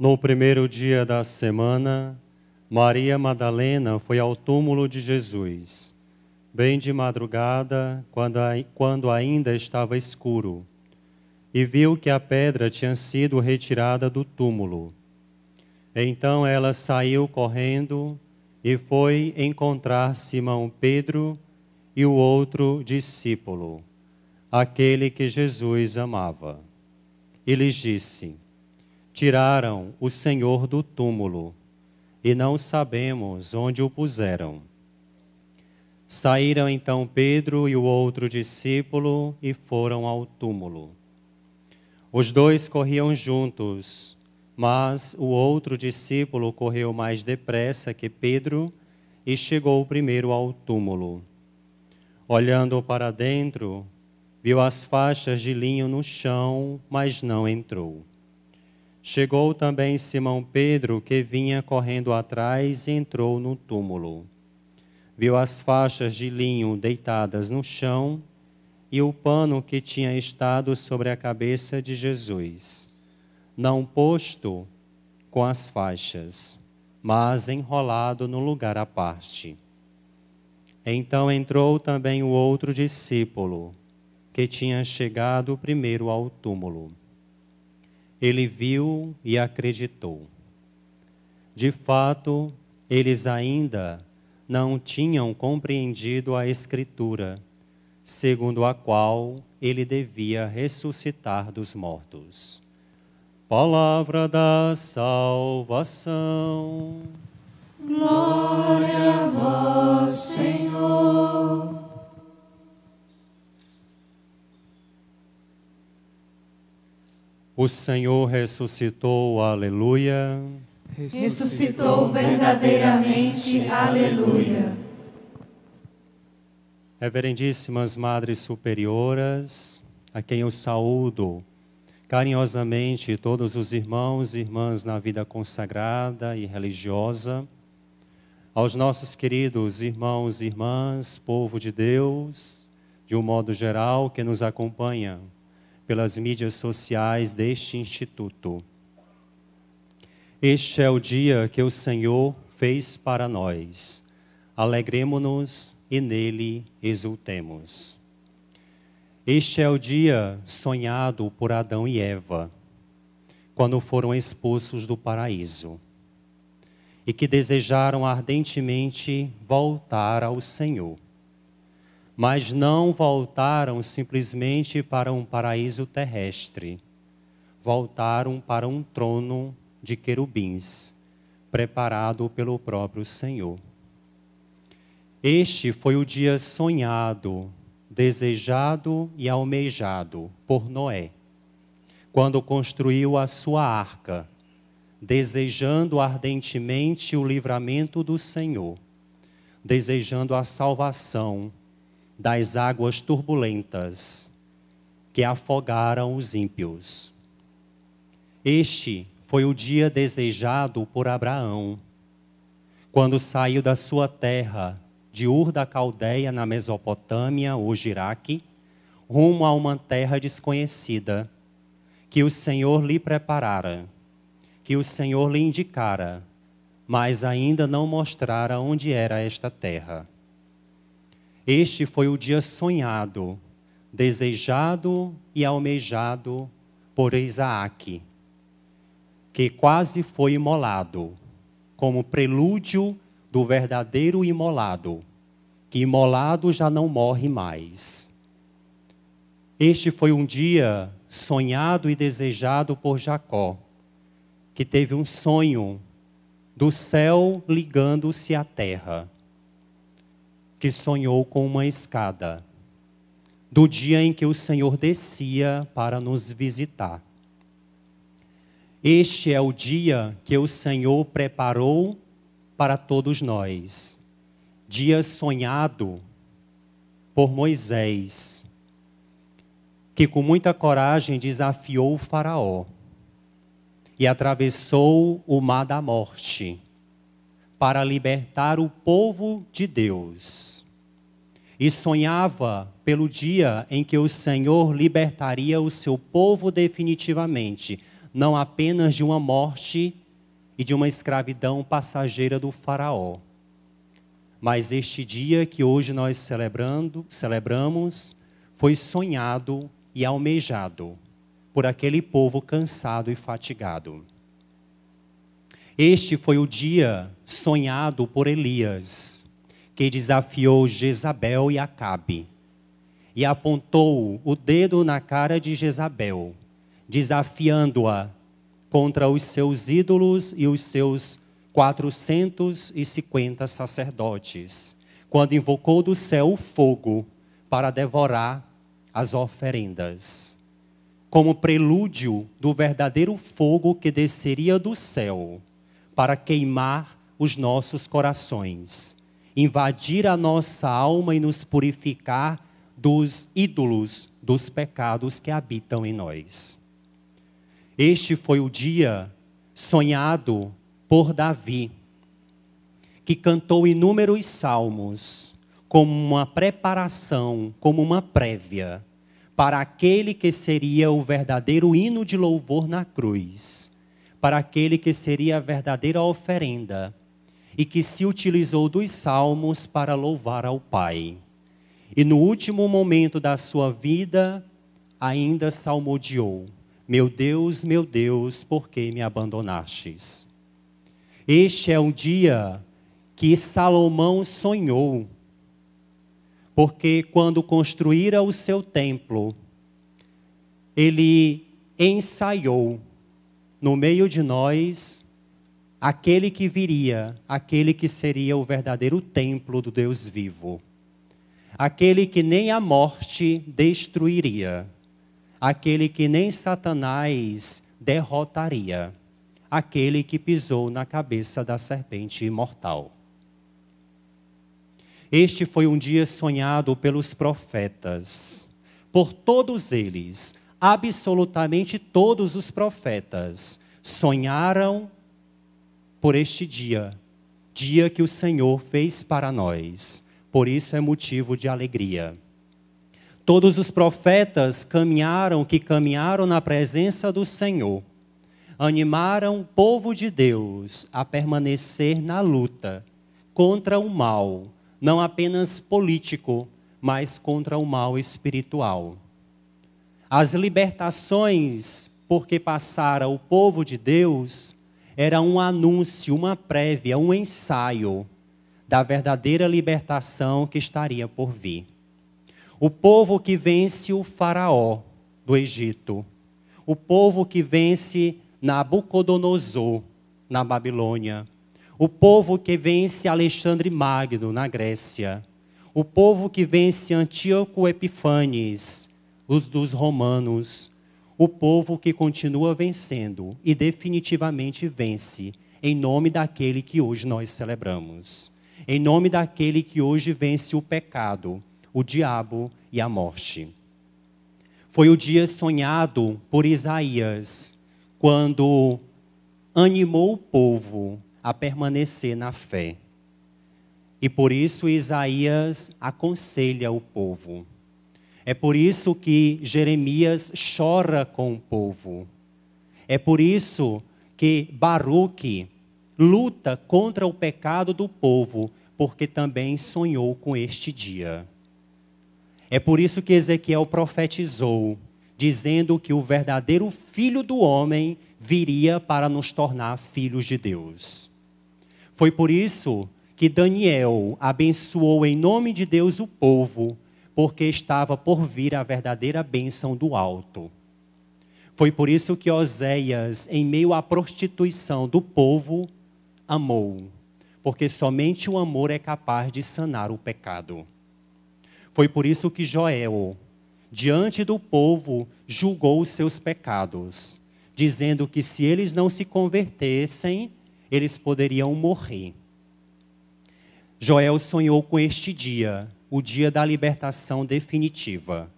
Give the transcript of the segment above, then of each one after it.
No primeiro dia da semana, Maria Madalena foi ao túmulo de Jesus, bem de madrugada, quando ainda estava escuro, e viu que a pedra tinha sido retirada do túmulo. Então ela saiu correndo e foi encontrar Simão Pedro e o outro discípulo, aquele que Jesus amava. E lhes disse: tiraram o Senhor do túmulo, e não sabemos onde o puseram. Saíram então Pedro e o outro discípulo e foram ao túmulo. Os dois corriam juntos, mas o outro discípulo correu mais depressa que Pedro e chegou primeiro ao túmulo. Olhando para dentro, viu as faixas de linho no chão, mas não entrou. Chegou também Simão Pedro, que vinha correndo atrás, e entrou no túmulo. Viu as faixas de linho deitadas no chão e o pano que tinha estado sobre a cabeça de Jesus, não posto com as faixas, mas enrolado no lugar à parte. Então entrou também o outro discípulo, que tinha chegado primeiro ao túmulo. Ele viu e acreditou. De fato, eles ainda não tinham compreendido a Escritura, segundo a qual ele devia ressuscitar dos mortos. Palavra da salvação. Glória a vós, Senhor. O Senhor ressuscitou, aleluia. Ressuscitou verdadeiramente, aleluia. Reverendíssimas Madres Superioras, a quem eu saúdo carinhosamente todos os irmãos e irmãs na vida consagrada e religiosa, aos nossos queridos irmãos e irmãs, povo de Deus, de um modo geral, que nos acompanha pelas mídias sociais deste Instituto. Este é o dia que o Senhor fez para nós. Alegremo-nos e nele exultemos. Este é o dia sonhado por Adão e Eva, quando foram expulsos do paraíso, e que desejaram ardentemente voltar ao Senhor. Mas não voltaram simplesmente para um paraíso terrestre. Voltaram para um trono de querubins, preparado pelo próprio Senhor. Este foi o dia sonhado, desejado e almejado por Noé, quando construiu a sua arca, desejando ardentemente o livramento do Senhor, desejando a salvação das águas turbulentas que afogaram os ímpios. Este foi o dia desejado por Abraão, quando saiu da sua terra, de Ur da Caldeia, na Mesopotâmia, hoje Iraque, rumo a uma terra desconhecida, que o Senhor lhe preparara, que o Senhor lhe indicara, mas ainda não mostrara onde era esta terra. Este foi o dia sonhado, desejado e almejado por Isaac, que quase foi imolado, como prelúdio do verdadeiro imolado, que imolado já não morre mais. Este foi um dia sonhado e desejado por Jacó, que teve um sonho do céu ligando-se à terra, que sonhou com uma escada, do dia em que o Senhor descia para nos visitar. Este é o dia que o Senhor preparou para todos nós. Dia sonhado por Moisés, que com muita coragem desafiou o faraó e atravessou o mar da morte para libertar o povo de Deus. E sonhava pelo dia em que o Senhor libertaria o seu povo definitivamente não apenas de uma morte e de uma escravidão passageira do faraó, mas este dia que hoje nós celebramos foi sonhado e almejado por aquele povo cansado e fatigado. Este foi o dia sonhado por Elias, que desafiou Jezabel e Acabe, e apontou o dedo na cara de Jezabel, desafiando-a contra os seus ídolos e os seus 450 sacerdotes, quando invocou do céu o fogo para devorar as oferendas, como prelúdio do verdadeiro fogo que desceria do céu para queimar os nossos corações, invadir a nossa alma e nos purificar dos ídolos, dos pecados que habitam em nós. Este foi o dia sonhado por Davi, que cantou inúmeros salmos como uma preparação, como uma prévia para aquele que seria o verdadeiro hino de louvor na cruz, para aquele que seria a verdadeira oferenda, e que se utilizou dos salmos para louvar ao Pai. E no último momento da sua vida, ainda salmodiou: meu Deus, por que me abandonastes? Este é um dia que Salomão sonhou, porque quando construíra o seu templo, ele ensaiou no meio de nós aquele que viria, aquele que seria o verdadeiro templo do Deus vivo. Aquele que nem a morte destruiria, aquele que nem Satanás derrotaria, aquele que pisou na cabeça da serpente imortal. Este foi um dia sonhado pelos profetas, por todos eles, absolutamente todos os profetas sonharam por este dia, dia que o Senhor fez para nós. Por isso é motivo de alegria. Todos os profetas que caminharam na presença do Senhor, animaram o povo de Deus a permanecer na luta contra o mal, não apenas político, mas contra o mal espiritual. As libertações por que passara o povo de Deus era um anúncio, uma prévia, um ensaio da verdadeira libertação que estaria por vir. O povo que vence o faraó do Egito, o povo que vence Nabucodonosor na Babilônia, o povo que vence Alexandre Magno na Grécia, o povo que vence Antíoco Epifanes, os dos romanos, o povo que continua vencendo e definitivamente vence em nome daquele que hoje nós celebramos, em nome daquele que hoje vence o pecado, o diabo e a morte. Foi o dia sonhado por Isaías, quando animou o povo a permanecer na fé. E por isso Isaías aconselha o povo. É por isso que Jeremias chora com o povo. É por isso que Baruque luta contra o pecado do povo, porque também sonhou com este dia. É por isso que Ezequiel profetizou, dizendo que o verdadeiro Filho do homem viria para nos tornar filhos de Deus. Foi por isso que Daniel abençoou em nome de Deus o povo, porque estava por vir a verdadeira bênção do alto. Foi por isso que Oséias, em meio à prostituição do povo, amou, porque somente o amor é capaz de sanar o pecado. Foi por isso que Joel, diante do povo, julgou os seus pecados, dizendo que se eles não se convertessem, eles poderiam morrer. Joel sonhou com este dia, o dia da libertação definitiva.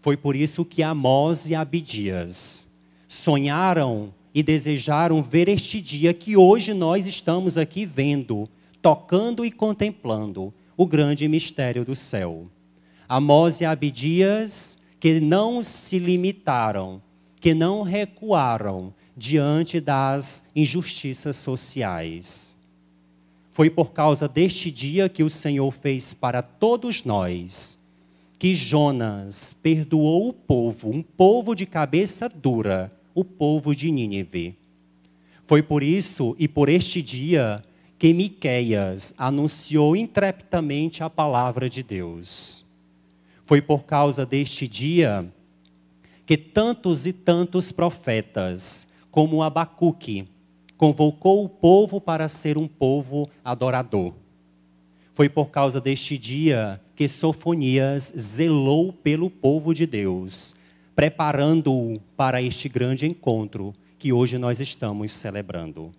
Foi por isso que Amós e Abidias sonharam e desejaram ver este dia que hoje nós estamos aqui vendo, tocando e contemplando o grande mistério do céu. Amós e Abidias, que não se limitaram que não recuaram diante das injustiças sociais. Foi por causa deste dia que o Senhor fez para todos nós, que Jonas perdoou o povo, um povo de cabeça dura, o povo de Nínive. Foi por isso e por este dia que Miqueias anunciou intrepidamente a palavra de Deus. Foi por causa deste dia que tantos e tantos profetas, como Abacuque, convocou o povo para ser um povo adorador. Foi por causa deste dia que Sofonias zelou pelo povo de Deus, preparando-o para este grande encontro que hoje nós estamos celebrando.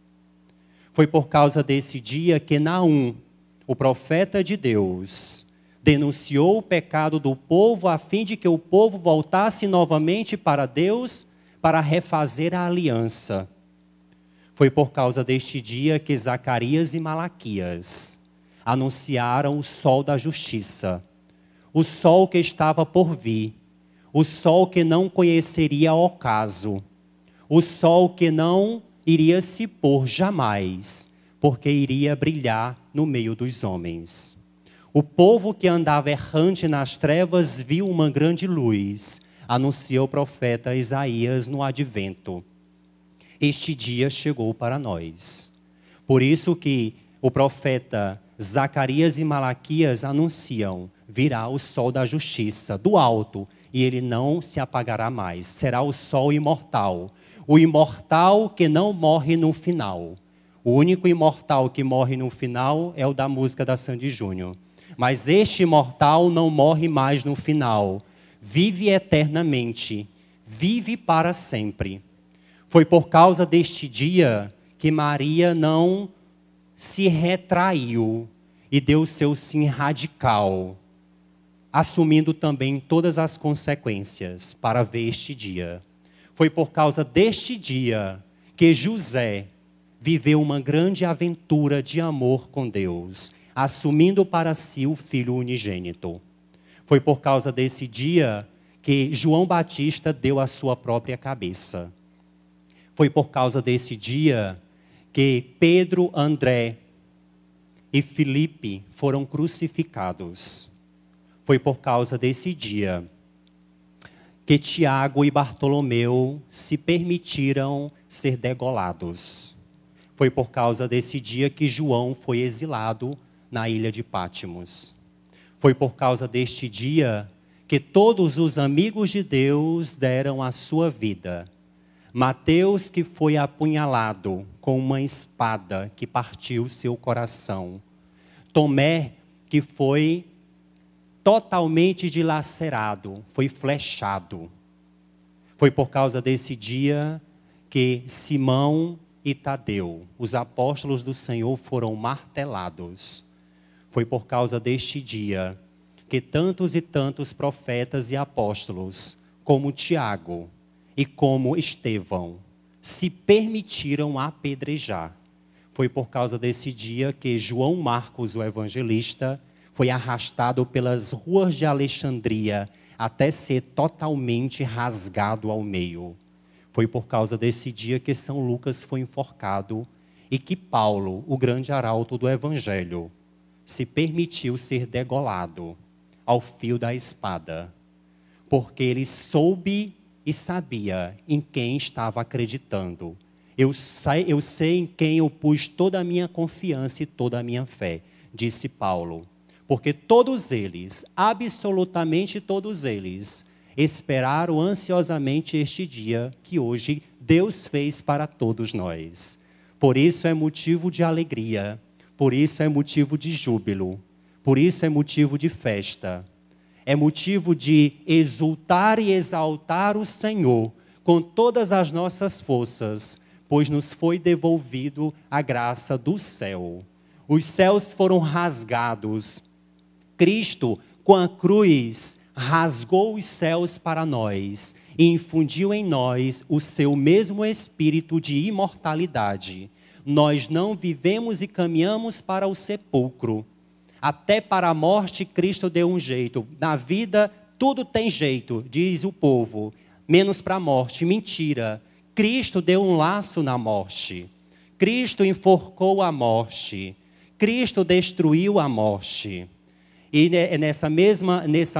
Foi por causa desse dia que Naum, o profeta de Deus, denunciou o pecado do povo a fim de que o povo voltasse novamente para Deus para refazer a aliança. Foi por causa deste dia que Zacarias e Malaquias anunciaram o sol da justiça, o sol que estava por vir, o sol que não conheceria ocaso, o sol que não iria se pôr jamais, porque iria brilhar no meio dos homens. O povo que andava errante nas trevas viu uma grande luz, anunciou o profeta Isaías no advento. Este dia chegou para nós. Por isso que o profeta Zacarias e Malaquias anunciam: virá o sol da justiça do alto, e ele não se apagará mais. Será o sol imortal. O imortal que não morre no final. O único imortal que morre no final é o da música da Sandy Júnior. Mas este imortal não morre mais no final. Vive eternamente. Vive para sempre. Foi por causa deste dia que Maria não se retraiu e deu seu sim radical, assumindo também todas as consequências para ver este dia. Foi por causa deste dia que José viveu uma grande aventura de amor com Deus, assumindo para si o Filho unigênito. Foi por causa desse dia que João Batista deu a sua própria cabeça. Foi por causa desse dia que Pedro, André e Filipe foram crucificados. Foi por causa desse dia que Tiago e Bartolomeu se permitiram ser degolados. Foi por causa desse dia que João foi exilado na ilha de Pátimos. Foi por causa deste dia que todos os amigos de Deus deram a sua vida. Mateus, que foi apunhalado com uma espada que partiu seu coração. Tomé, que foi totalmente dilacerado, foi flechado. Foi por causa desse dia que Simão e Tadeu, os apóstolos do Senhor, foram martelados. Foi por causa deste dia que tantos e tantos profetas e apóstolos, como Tiago e como Estevão, se permitiram apedrejar. Foi por causa desse dia que João Marcos, o evangelista, foi arrastado pelas ruas de Alexandria até ser totalmente rasgado ao meio. Foi por causa desse dia que São Lucas foi enforcado e que Paulo, o grande arauto do evangelho, se permitiu ser degolado ao fio da espada, porque ele soube e sabia em quem estava acreditando. Eu sei em quem eu pus toda a minha confiança e toda a minha fé, disse Paulo. Porque todos eles, absolutamente todos eles, esperaram ansiosamente este dia que hoje Deus fez para todos nós. Por isso é motivo de alegria, por isso é motivo de júbilo, por isso é motivo de festa. É motivo de exultar e exaltar o Senhor com todas as nossas forças, pois nos foi devolvido a graça do céu. Os céus foram rasgados. Cristo, com a cruz, rasgou os céus para nós e infundiu em nós o seu mesmo espírito de imortalidade. Nós não vivemos e caminhamos para o sepulcro. Até para a morte, Cristo deu um jeito. Na vida, tudo tem jeito, diz o povo. menos para a morte. Mentira. Cristo deu um laço na morte. Cristo enforcou a morte. Cristo destruiu a morte. E é nessa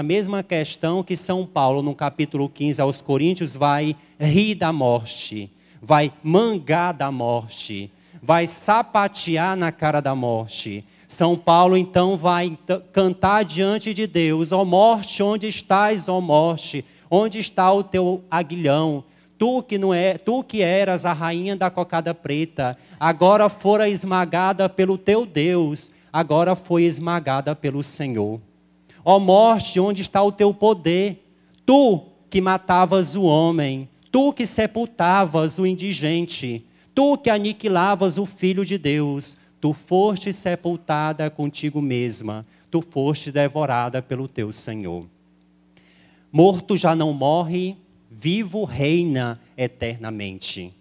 mesma questão que São Paulo, no capítulo 15 aos Coríntios, vai rir da morte, vai mangar da morte, vai sapatear na cara da morte. São Paulo, então, vai cantar diante de Deus: ó morte, onde estás, ó morte? Onde está o teu aguilhão? Tu que eras a rainha da cocada preta, agora fora esmagada pelo teu Deus, agora foi esmagada pelo Senhor. Ó morte, onde está o teu poder? Tu que matavas o homem, tu que sepultavas o indigente, tu que aniquilavas o Filho de Deus, tu foste sepultada contigo mesma, tu foste devorada pelo teu Senhor. Morto já não morre, vivo reina eternamente.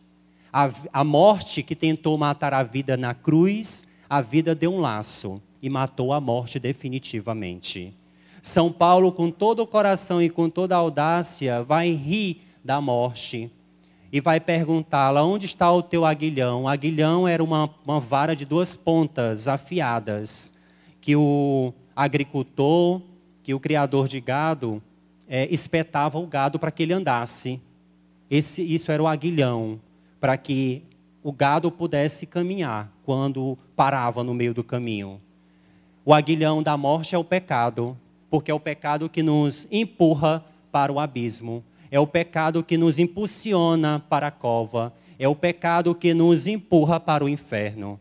A morte que tentou matar a vida na cruz, a vida deu um laço e matou a morte definitivamente. São Paulo, com todo o coração e com toda a audácia, vai rir da morte e vai perguntá-la: onde está o teu aguilhão? O aguilhão era uma vara de 2 pontas afiadas, que o agricultor, que o criador de gado, espetava o gado para que ele andasse. Isso era o aguilhão, para que o gado pudesse caminhar quando parava no meio do caminho. O aguilhão da morte é o pecado, porque é o pecado que nos empurra para o abismo. É o pecado que nos impulsiona para a cova. É o pecado que nos empurra para o inferno.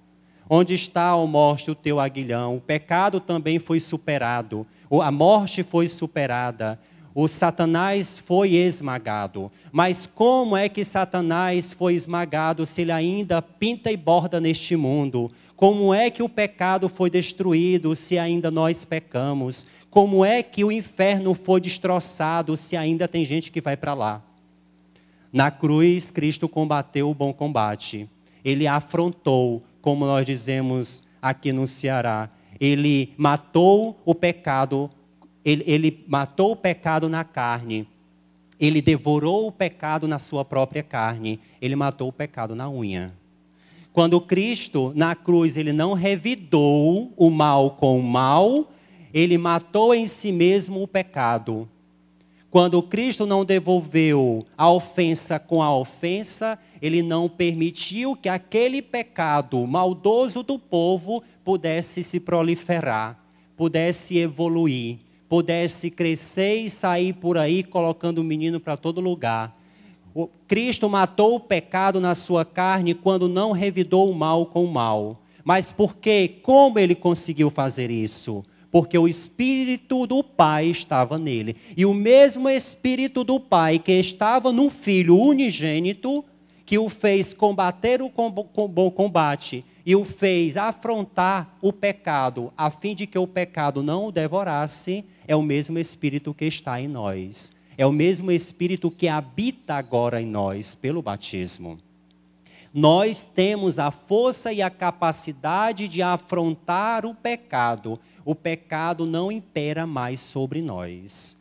Onde está, ó morte, o teu aguilhão? O pecado também foi superado. A morte foi superada. O Satanás foi esmagado. Mas como é que Satanás foi esmagado se ele ainda pinta e borda neste mundo? Como é que o pecado foi destruído se ainda nós pecamos? Como é que o inferno foi destroçado se ainda tem gente que vai para lá? Na cruz, Cristo combateu o bom combate. Ele afrontou, como nós dizemos aqui no Ceará. Ele matou o pecado. Ele matou o pecado na carne. Ele devorou o pecado na sua própria carne. Ele matou o pecado na unha. Quando Cristo, na cruz, ele não revidou o mal com o mal, ele matou em si mesmo o pecado. Quando Cristo não devolveu a ofensa com a ofensa, ele não permitiu que aquele pecado maldoso do povo pudesse se proliferar, pudesse evoluir, pudesse crescer e sair por aí colocando o menino para todo lugar. Cristo matou o pecado na sua carne quando não revidou o mal com o mal. Mas por quê? Como ele conseguiu fazer isso? Porque o Espírito do Pai estava nele. E o mesmo Espírito do Pai que estava no Filho unigênito, que o fez combater o bom combate e o fez afrontar o pecado, a fim de que o pecado não o devorasse, é o mesmo Espírito que está em nós. É o mesmo Espírito que habita agora em nós pelo batismo. Nós temos a força e a capacidade de afrontar o pecado. O pecado não impera mais sobre nós.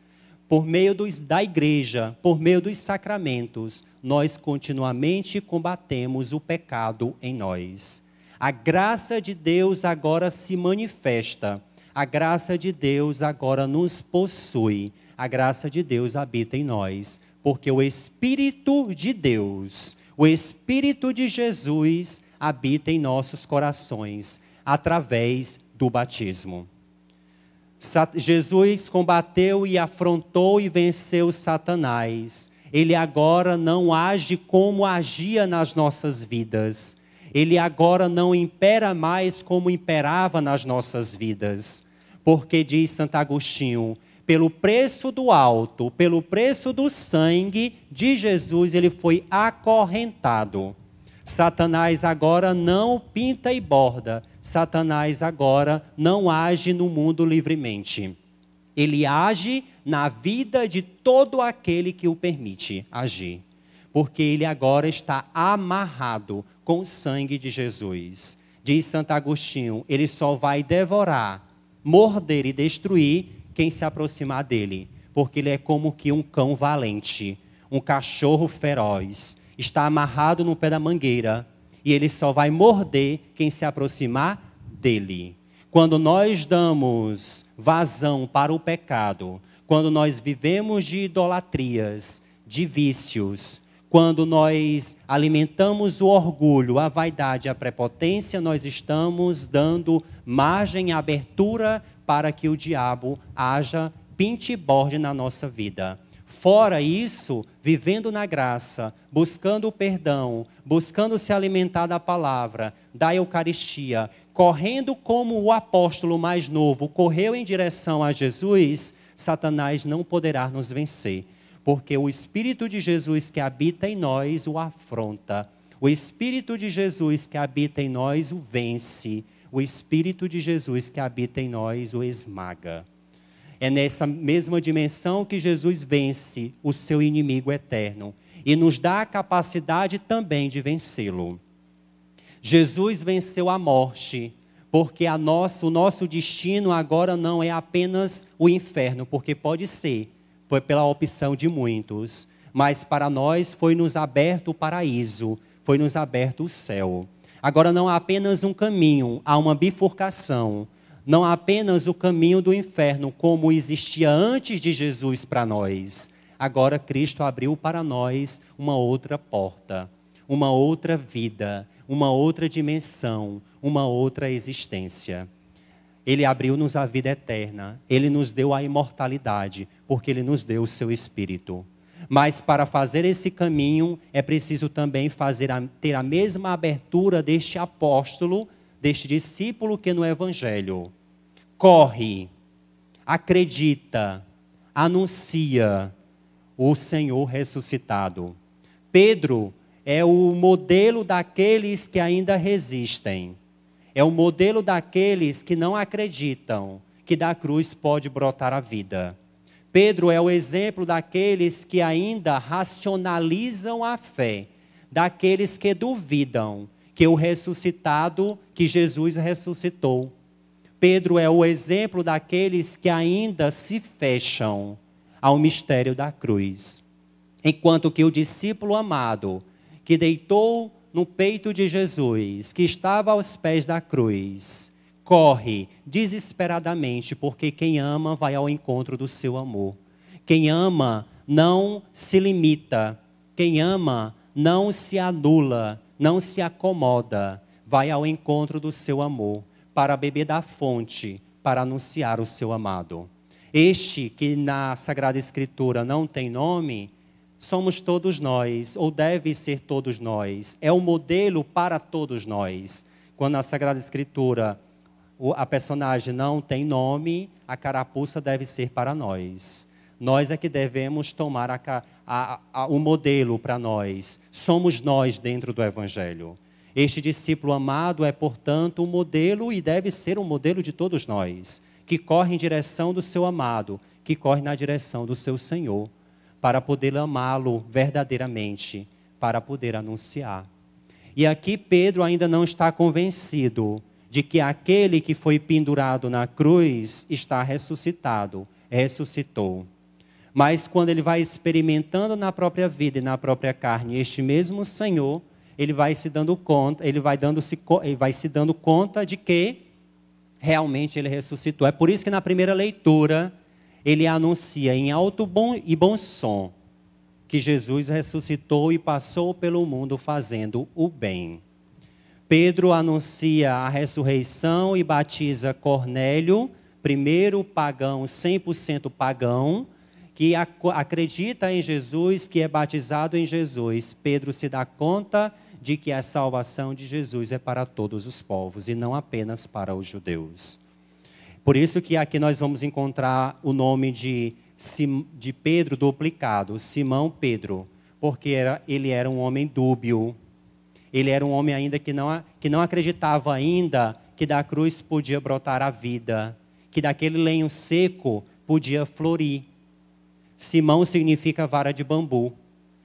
Por meio da igreja, por meio dos sacramentos, nós continuamente combatemos o pecado em nós. A graça de Deus agora se manifesta. A graça de Deus agora nos possui. A graça de Deus habita em nós. Porque o Espírito de Deus, o Espírito de Jesus habita em nossos corações, através do batismo. Jesus combateu e afrontou e venceu Satanás. Ele agora não age como agia nas nossas vidas. Ele agora não impera mais como imperava nas nossas vidas. Porque diz Santo Agostinho, pelo preço do alto, pelo preço do sangue de Jesus, ele foi acorrentado. Satanás agora não pinta e borda. Satanás agora não age no mundo livremente. Ele age na vida de todo aquele que o permite agir. Porque ele agora está amarrado com o sangue de Jesus. Diz Santo Agostinho, ele só vai devorar, morder e destruir quem se aproximar dele. Porque ele é como que um cão valente. um cachorro feroz. Está amarrado no pé da mangueira e ele só vai morder quem se aproximar dele. Quando nós damos vazão para o pecado, quando nós vivemos de idolatrias, de vícios, quando nós alimentamos o orgulho, a vaidade, a prepotência, nós estamos dando margem e abertura para que o diabo haja pinte e borde na nossa vida. Fora isso, vivendo na graça, buscando o perdão, buscando se alimentar da palavra, da Eucaristia, correndo como o apóstolo mais novo correu em direção a Jesus, Satanás não poderá nos vencer, porque o Espírito de Jesus que habita em nós o afronta. O Espírito de Jesus que habita em nós o vence. O Espírito de Jesus que habita em nós o esmaga. É nessa mesma dimensão que Jesus vence o seu inimigo eterno e nos dá a capacidade também de vencê-lo. Jesus venceu a morte, porque o nosso destino agora não é apenas o inferno, porque pode ser, foi pela opção de muitos, mas para nós foi-nos aberto o paraíso, foi-nos aberto o céu. Agora não há apenas um caminho, há uma bifurcação. Não há apenas o caminho do inferno, como existia antes de Jesus para nós. Agora Cristo abriu para nós uma outra porta, uma outra vida, uma outra dimensão, uma outra existência. Ele abriu-nos a vida eterna, Ele nos deu a imortalidade, porque Ele nos deu o seu Espírito. Mas para fazer esse caminho, é preciso também ter a mesma abertura deste apóstolo, deste discípulo que no Evangelho corre, acredita, anuncia o Senhor ressuscitado. Pedro é o modelo daqueles que ainda resistem. É o modelo daqueles que não acreditam que da cruz pode brotar a vida. Pedro é o exemplo daqueles que ainda racionalizam a fé, daqueles que duvidam que o ressuscitado, que Jesus ressuscitou. Pedro é o exemplo daqueles que ainda se fecham ao mistério da cruz. Enquanto que o discípulo amado, que deitou no peito de Jesus, que estava aos pés da cruz, corre desesperadamente, porque quem ama vai ao encontro do seu amor. Quem ama não se limita, quem ama não se anula, não se acomoda, vai ao encontro do seu amor, para beber da fonte, para anunciar o seu amado. Este que na Sagrada Escritura não tem nome, somos todos nós, ou deve ser todos nós. É o modelo para todos nós. Quando na Sagrada Escritura a personagem não tem nome, a carapuça deve ser para nós. Nós é que devemos tomar o modelo para nós. Somos nós dentro do Evangelho. Este discípulo amado é, portanto, um modelo e deve ser um modelo de todos nós, que corre em direção do seu amado, que corre na direção do seu Senhor, para poder amá-lo verdadeiramente, para poder anunciar. E aqui Pedro ainda não está convencido de que aquele que foi pendurado na cruz está ressuscitado, ressuscitou. Mas quando ele vai experimentando na própria vida e na própria carne este mesmo Senhor, ele vai se dando conta, ele vai se dando conta de que realmente ele ressuscitou. É por isso que na primeira leitura ele anuncia em alto e bom som que Jesus ressuscitou e passou pelo mundo fazendo o bem. Pedro anuncia a ressurreição e batiza Cornélio, primeiro pagão, 100% pagão, que acredita em Jesus, que é batizado em Jesus. Pedro se dá conta de que a salvação de Jesus é para todos os povos e não apenas para os judeus. Por isso que aqui nós vamos encontrar o nome de Pedro duplicado, Simão Pedro, porque ele era um homem dúbio. Ele era um homem ainda que não acreditava ainda que da cruz podia brotar a vida, que daquele lenho seco podia florir. Simão significa vara de bambu,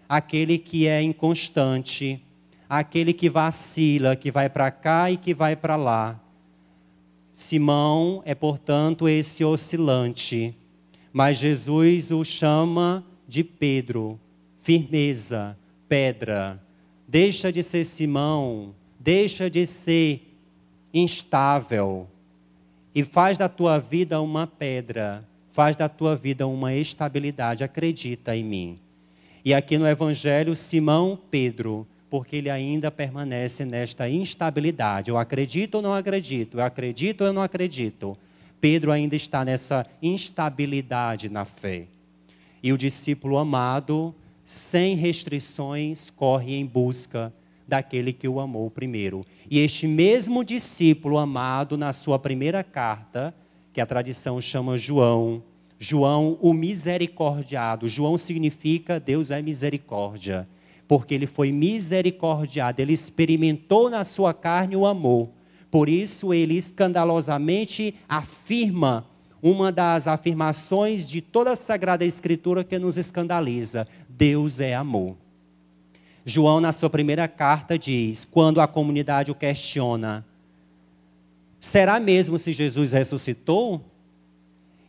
aquele que é inconstante, aquele que vacila, que vai para cá e que vai para lá. Simão é, portanto, esse oscilante, mas Jesus o chama de Pedro, firmeza, pedra. Deixa de ser Simão, deixa de ser instável e faz da tua vida uma pedra, faz da tua vida uma estabilidade, acredita em mim. E aqui no Evangelho, Simão Pedro, porque ele ainda permanece nesta instabilidade. Eu acredito ou não acredito? Eu acredito ou eu não acredito? Pedro ainda está nessa instabilidade na fé. E o discípulo amado, sem restrições, corre em busca daquele que o amou primeiro. E este mesmo discípulo amado, na sua primeira carta, que a tradição chama João, João o misericordiado. João significa Deus é misericórdia, porque ele foi misericordiado, ele experimentou na sua carne o amor. Por isso ele escandalosamente afirma uma das afirmações de toda a Sagrada Escritura que nos escandaliza: Deus é amor. João, na sua primeira carta, diz, quando a comunidade o questiona, será mesmo se Jesus ressuscitou?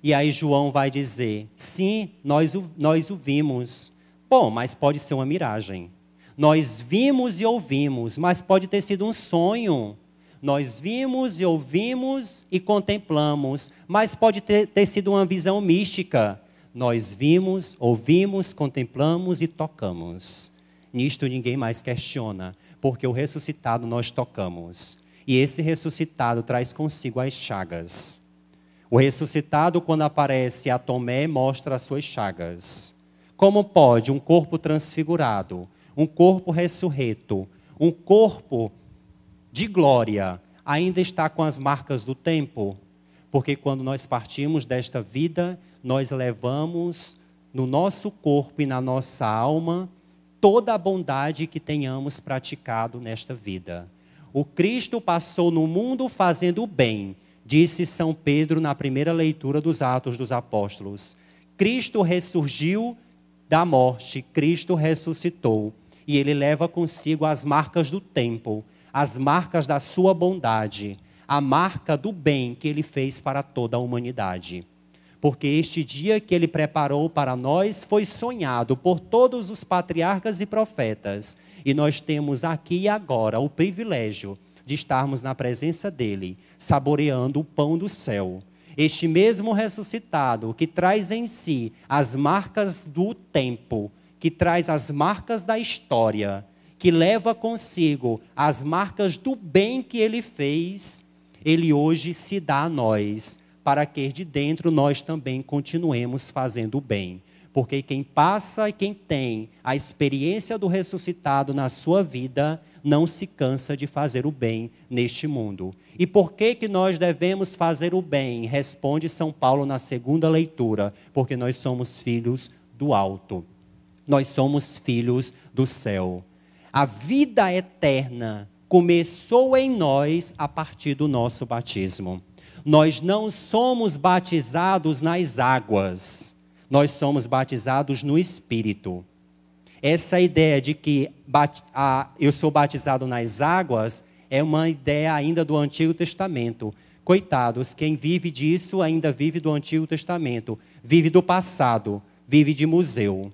E aí João vai dizer, sim, nós o vimos. Bom, mas pode ser uma miragem. Nós vimos e ouvimos, mas pode ter sido um sonho. Nós vimos e ouvimos e contemplamos, mas pode ter sido uma visão mística. Nós vimos, ouvimos, contemplamos e tocamos. Nisto ninguém mais questiona, porque o ressuscitado nós tocamos. E esse ressuscitado traz consigo as chagas. O ressuscitado, quando aparece a Tomé, mostra as suas chagas. Como pode um corpo transfigurado, um corpo ressurreto, um corpo de glória, ainda estar com as marcas do tempo? Porque quando nós partimos desta vida, nós levamos no nosso corpo e na nossa alma toda a bondade que tenhamos praticado nesta vida. O Cristo passou no mundo fazendo o bem, disse São Pedro na primeira leitura dos Atos dos Apóstolos. Cristo ressurgiu da morte, Cristo ressuscitou. E ele leva consigo as marcas do tempo, as marcas da sua bondade, a marca do bem que ele fez para toda a humanidade. Porque este dia que ele preparou para nós foi sonhado por todos os patriarcas e profetas. E nós temos aqui e agora o privilégio de estarmos na presença dele, saboreando o pão do céu. Este mesmo ressuscitado que traz em si as marcas do tempo, que traz as marcas da história, que leva consigo as marcas do bem que ele fez, ele hoje se dá a nós, para que de dentro nós também continuemos fazendo o bem. Porque quem passa e quem tem a experiência do ressuscitado na sua vida, não se cansa de fazer o bem neste mundo. E por que nós devemos fazer o bem? Responde São Paulo na segunda leitura, porque nós somos filhos do alto. Nós somos filhos do céu. A vida eterna começou em nós a partir do nosso batismo. Nós não somos batizados nas águas, nós somos batizados no Espírito. Essa ideia de que eu sou batizado nas águas é uma ideia ainda do Antigo Testamento. Coitados, quem vive disso ainda vive do Antigo Testamento, vive do passado, vive de museu.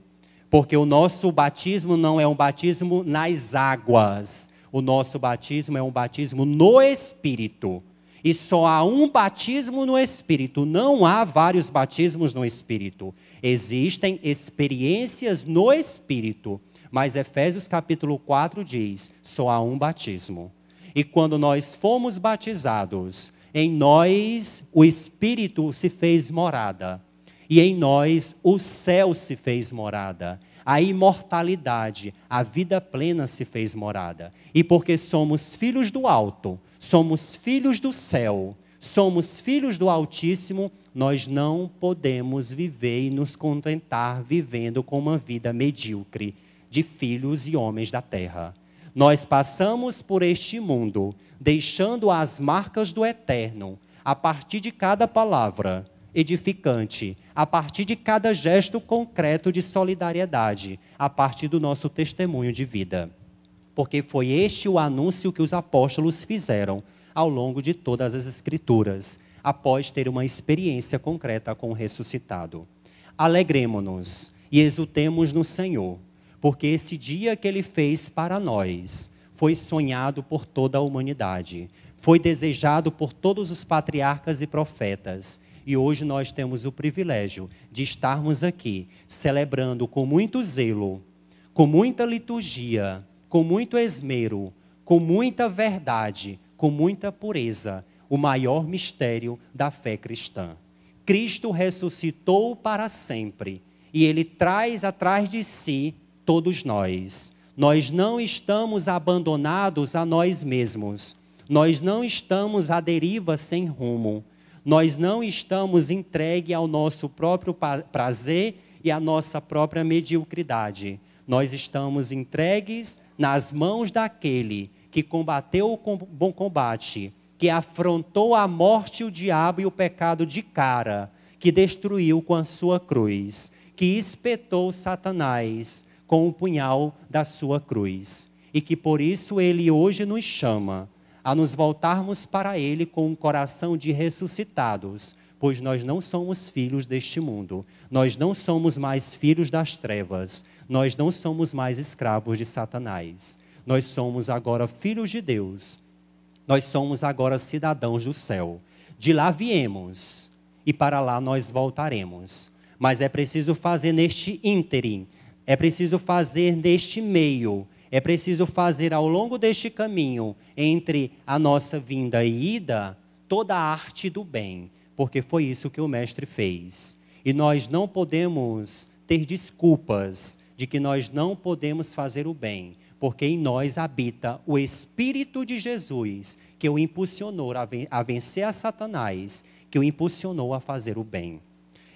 Porque o nosso batismo não é um batismo nas águas, o nosso batismo é um batismo no Espírito. E só há um batismo no Espírito, não há vários batismos no Espírito. Existem experiências no Espírito, mas Efésios capítulo 4 diz, só há um batismo. E quando nós fomos batizados, em nós o Espírito se fez morada. E em nós o céu se fez morada. A imortalidade, a vida plena se fez morada. E porque somos filhos do alto, somos filhos do céu, somos filhos do Altíssimo, nós não podemos viver e nos contentar vivendo com uma vida medíocre de filhos e homens da terra. Nós passamos por este mundo, deixando as marcas do eterno, a partir de cada palavra edificante, a partir de cada gesto concreto de solidariedade, a partir do nosso testemunho de vida. Porque foi este o anúncio que os apóstolos fizeram ao longo de todas as Escrituras, após ter uma experiência concreta com o ressuscitado. Alegremo-nos e exultemos no Senhor, porque esse dia que ele fez para nós foi sonhado por toda a humanidade, foi desejado por todos os patriarcas e profetas. E hoje nós temos o privilégio de estarmos aqui, celebrando com muito zelo, com muita liturgia, com muito esmero, com muita verdade, com muita pureza, o maior mistério da fé cristã. Cristo ressuscitou para sempre, e Ele traz atrás de si todos nós. Nós não estamos abandonados a nós mesmos, nós não estamos à deriva sem rumo, nós não estamos entregues ao nosso próprio prazer e à nossa própria mediocridade. Nós estamos entregues nas mãos daquele que combateu o bom combate, que afrontou a morte, o diabo e o pecado de cara, que destruiu com a sua cruz, que espetou Satanás com o punhal da sua cruz. E que por isso ele hoje nos chama a nos voltarmos para ele com um coração de ressuscitados, pois nós não somos filhos deste mundo, nós não somos mais filhos das trevas, nós não somos mais escravos de Satanás, nós somos agora filhos de Deus, nós somos agora cidadãos do céu. De lá viemos e para lá nós voltaremos, mas é preciso fazer neste ínterim, é preciso fazer neste meio, é preciso fazer ao longo deste caminho, entre a nossa vinda e ida, toda a arte do bem, porque foi isso que o Mestre fez. E nós não podemos ter desculpas de que nós não podemos fazer o bem, porque em nós habita o Espírito de Jesus, que o impulsionou a vencer a Satanás, que o impulsionou a fazer o bem.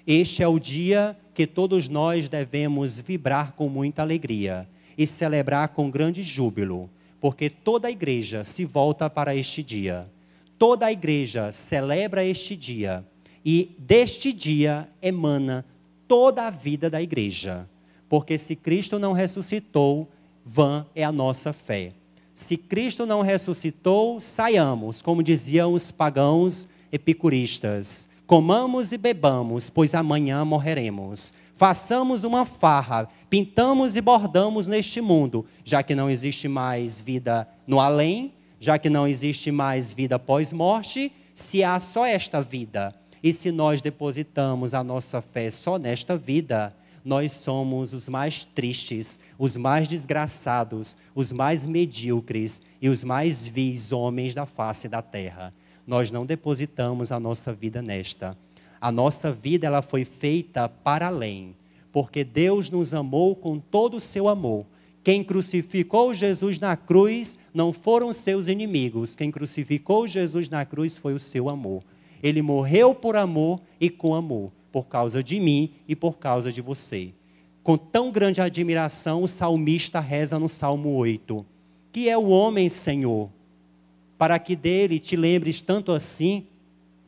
Este é o dia que todos nós devemos vibrar com muita alegria e celebrar com grande júbilo, porque toda a igreja se volta para este dia. Toda a igreja celebra este dia e deste dia emana toda a vida da igreja. Porque se Cristo não ressuscitou, vã é a nossa fé. Se Cristo não ressuscitou, saiamos, como diziam os pagãos epicuristas. Comamos e bebamos, pois amanhã morreremos. Façamos uma farra, pintamos e bordamos neste mundo, já que não existe mais vida no além, já que não existe mais vida pós-morte, se há só esta vida. E se nós depositamos a nossa fé só nesta vida, nós somos os mais tristes, os mais desgraçados, os mais medíocres e os mais vis homens da face da terra. Nós não depositamos a nossa vida nesta. A nossa vida ela foi feita para além, porque Deus nos amou com todo o seu amor. Quem crucificou Jesus na cruz não foram seus inimigos. Quem crucificou Jesus na cruz foi o seu amor. Ele morreu por amor e com amor, por causa de mim e por causa de você. Com tão grande admiração, o salmista reza no Salmo 8. Que é o homem, Senhor, para que dele te lembres tanto assim?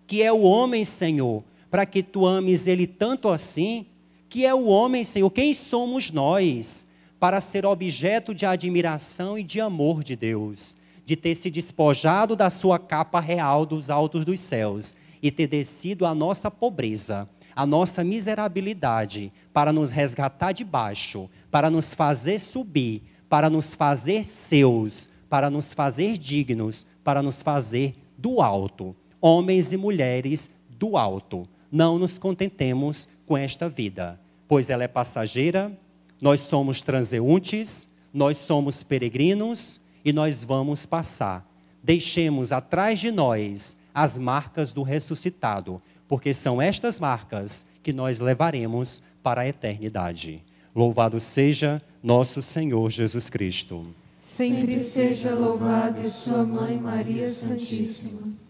Que é o homem, Senhor, para que tu ames ele tanto assim? Que é o homem, Senhor? Quem somos nós para ser objeto de admiração e de amor de Deus? De ter se despojado da sua capa real dos altos dos céus e ter descido a nossa pobreza, a nossa miserabilidade, para nos resgatar de baixo, para nos fazer subir, para nos fazer seus, para nos fazer dignos, para nos fazer do alto. Homens e mulheres do alto. Não nos contentemos com esta vida, pois ela é passageira, nós somos transeuntes, nós somos peregrinos e nós vamos passar. Deixemos atrás de nós as marcas do ressuscitado, porque são estas marcas que nós levaremos para a eternidade. Louvado seja nosso Senhor Jesus Cristo. Sempre seja louvado e sua Mãe Maria Santíssima.